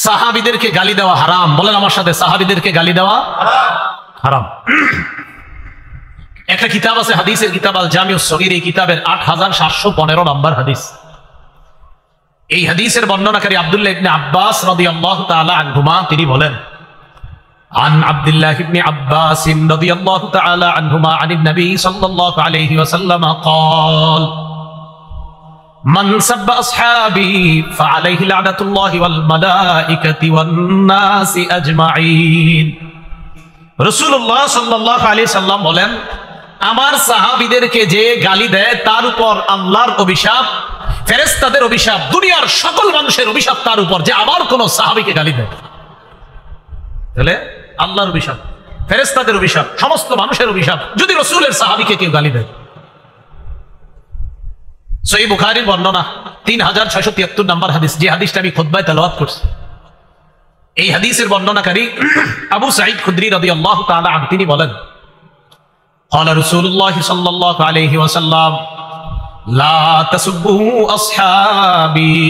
সাহাবীদেরকে গালি দেওয়া হারাম। বলেন আমার সাথে, সাহাবীদেরকে গালি দেওয়া হারাম। একটা কিতাব আছে, হাদিসের কিতাব আল জামিউস সগীর, এই কিতাবের 8715 নম্বর হাদিস। এই হাদিসের বর্ণনাকারী আব্দুল্লাহ ইবনে আব্বাস রাদিয়াল্লাহু তাআলা আনহুমা, তিনি বলেন, عن عبد الله بن عباس رضي الله تعالى عنهما عن النبي صلى الله عليه وسلم قال من سب أصحابي فعليه لعنة الله والملائكة والناس أجمعين। রাসূলুল্লাহ সাল্লাল্লাহু আলাইহি সাল্লাম বলেন, আমার সাহাবীদেরকে যে গালি দেয় তার উপর আল্লাহর অভিশাপ, ফেরেশতাদের অভিশাপ, দুনিয়ার সকল মানুষের অভিশাপ তার উপর যে আমার কোন সাহাবীকে গালি দেয়। তাহলে আল্লাহর অভিশাপ, ফেরেশতাদের অভিশাপ, সমস্ত মানুষের অভিশাপ যদি রাসূলের সাহাবীকে কেউ গালি দেয়। সহিহ বুখারীর বর্ণনা 3673 নম্বর হাদিস, যে হাদিসটা আমি খুতবায় তেলাওয়াত করছি। এই হাদিসের বর্ণনাকারী আবু সাঈদ খুদরি রাদিয়াল্লাহু তাআলা আনহু, তিনি বলেন, قال رسول الله صلى الله عليه وسلم لا تسبوا أصحابي।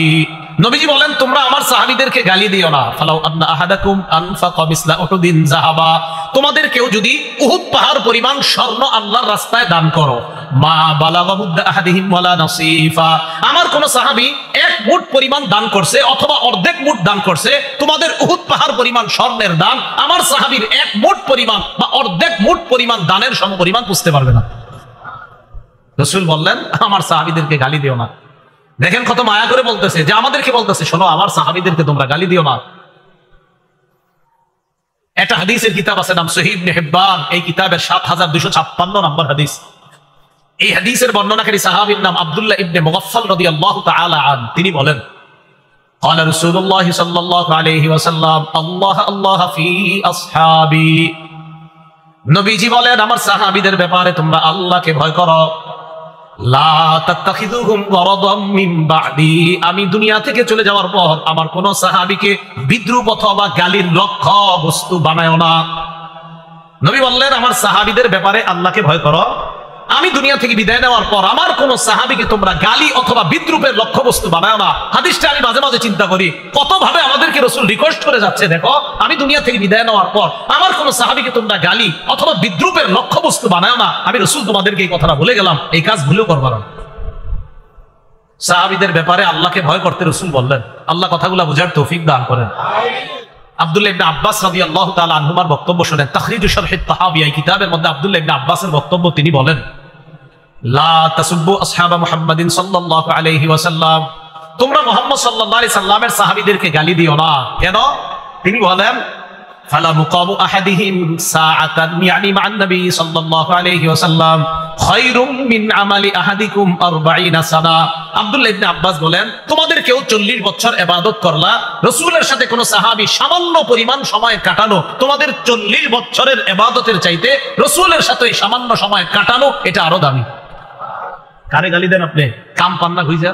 নবীজি বলেন, তোমরা আমার সাহাবীদেরকে গালি দিও না। ফালাউ আন্না আহাদাকুম আনফাকা মিসলা উহুদিন যাহাবা, তোমাদের কেউ যদি উহুদ পাহাড় পরিমাণ স্বর্ণ আল্লাহর রাস্তায় দান করো, মা বালাগা মুদ্দা আহাদিহিম ওয়ালা নাসিফা, আমার কোন সাহাবী এক মুঠ পরিমাণ দান করছে অথবা অর্ধেক মুঠ দান করছে, তোমাদের উহুদ পাহাড় পরিমাণ স্বর্ণের দান আমার সাহাবীর এক মুঠ পরিমাণ বা অর্ধেক মুঠ পরিমাণ দানের সমপরিমাণ বুঝতে পারবে না। রাসূল বললেন, আমার সাহাবীদেরকে গালি দিও না। দেখেন কত মায়া করে বলতেছে, যে আমাদেরকে বলতেছে, শোনো আমার সাহাবীদেরকে তোমরা গালি দিও না। একটা হাদিসের কিতাব আছে নাম সহিহ ইবনে হিব্বান, এই কিতাবের 7256 নম্বর হাদিস। এই হাদিসের বর্ণনাকারী সাহাবীর নাম আব্দুল্লাহ ইবনে মুগাফফাল রাদিয়াল্লাহু তাআলা আন, তিনি বলেন, قال رسول الله صلى الله عليه وسلم الله الله في اصحابي। নবীজি বলেন, আমার সাহাবীদের ব্যাপারে তোমরা আল্লাহকে ভয় করো। লা তাত্তাখিযুহুম গরাদাম মিন বা'দি, আমি দুনিয়া থেকে চলে যাওয়ার পর আমার কোন সাহাবীকে বিদ্রূপ অথবা গালির লক্ষ্য বস্তু বানায়ো না। নবী বললেন, আমার সাহাবীদের ব্যাপারে আল্লাহকে ভয় করো, আমি দুনিয়া থেকে বিদায় নেওয়ার পর আমার কোন সাহাবীকে তোমরা গালি অথবা বিদ্রূপের লক্ষ্য বস্তু বানায়ো না। হাদিসটা আমি মাঝে মাঝে চিন্তা করি, কত ভাবে আমাদেরকে রাসূল রিকোয়েস্ট করে যাচ্ছে, দেখো আমি দুনিয়া থেকে বিদায় নেওয়ার পর আমার কোন সাহাবীকে তোমরা গালি অথবা বিদ্রূপের লক্ষ্য বস্তু বানায়ো না। আমি রাসূল তোমাদেরকে এই কথাটা বলে গেলাম, এই কাজ ভুলেও করবা না। সাহাবীদের ব্যাপারে আল্লাহকে ভয় করতে রাসূল বললেন। আল্লাহ কথাগুলো বুঝার তৌফিক দান করেন। আব্দুল্লাহ ইবনে আব্বাস রাদিয়াল্লাহু তাআলা আনহুমার বক্তব্য শুনেন। তাখরিজুশ শরহিত তাহাবী, এই কিতাবের মধ্যে আব্দুল্লাহ ইবনে আব্বাসের বক্তব্য, তিনি বলেন, লা তাসুব্বু আসহাবা মুহাম্মাদিন সাল্লাল্লাহু আলাইহি ওয়াসাল্লাম, তোমরা মুহাম্মদ সাল্লাল্লাহু আলাইহি সাল্লামের সাহাবীদেরকে গালি দিও না। কেন? তিনি বলেন, ফালা মুকামু আহাদিহিম সাআতান ইয়ানি মা'আন নবী সাল্লাল্লাহু আলাইহি ওয়াসাল্লাম খায়রুম মিন আমালি আহাদিকুম 40 সানা। আব্দুল্লাহ ইবনে আব্বাস বলেন, তোমাদের কেউ 40 বছর ইবাদত করলা, রাসূলের সাথে কোন সাহাবী সামান্য পরিমাণ সময় কাটানো, তোমাদের 40 বছরের ইবাদতের চাইতে রাসূলের সাথে সামান্য সময় কাটানো এটা আরো দামি। কারে গালি দেন আপনি? কাম পান্না হইজা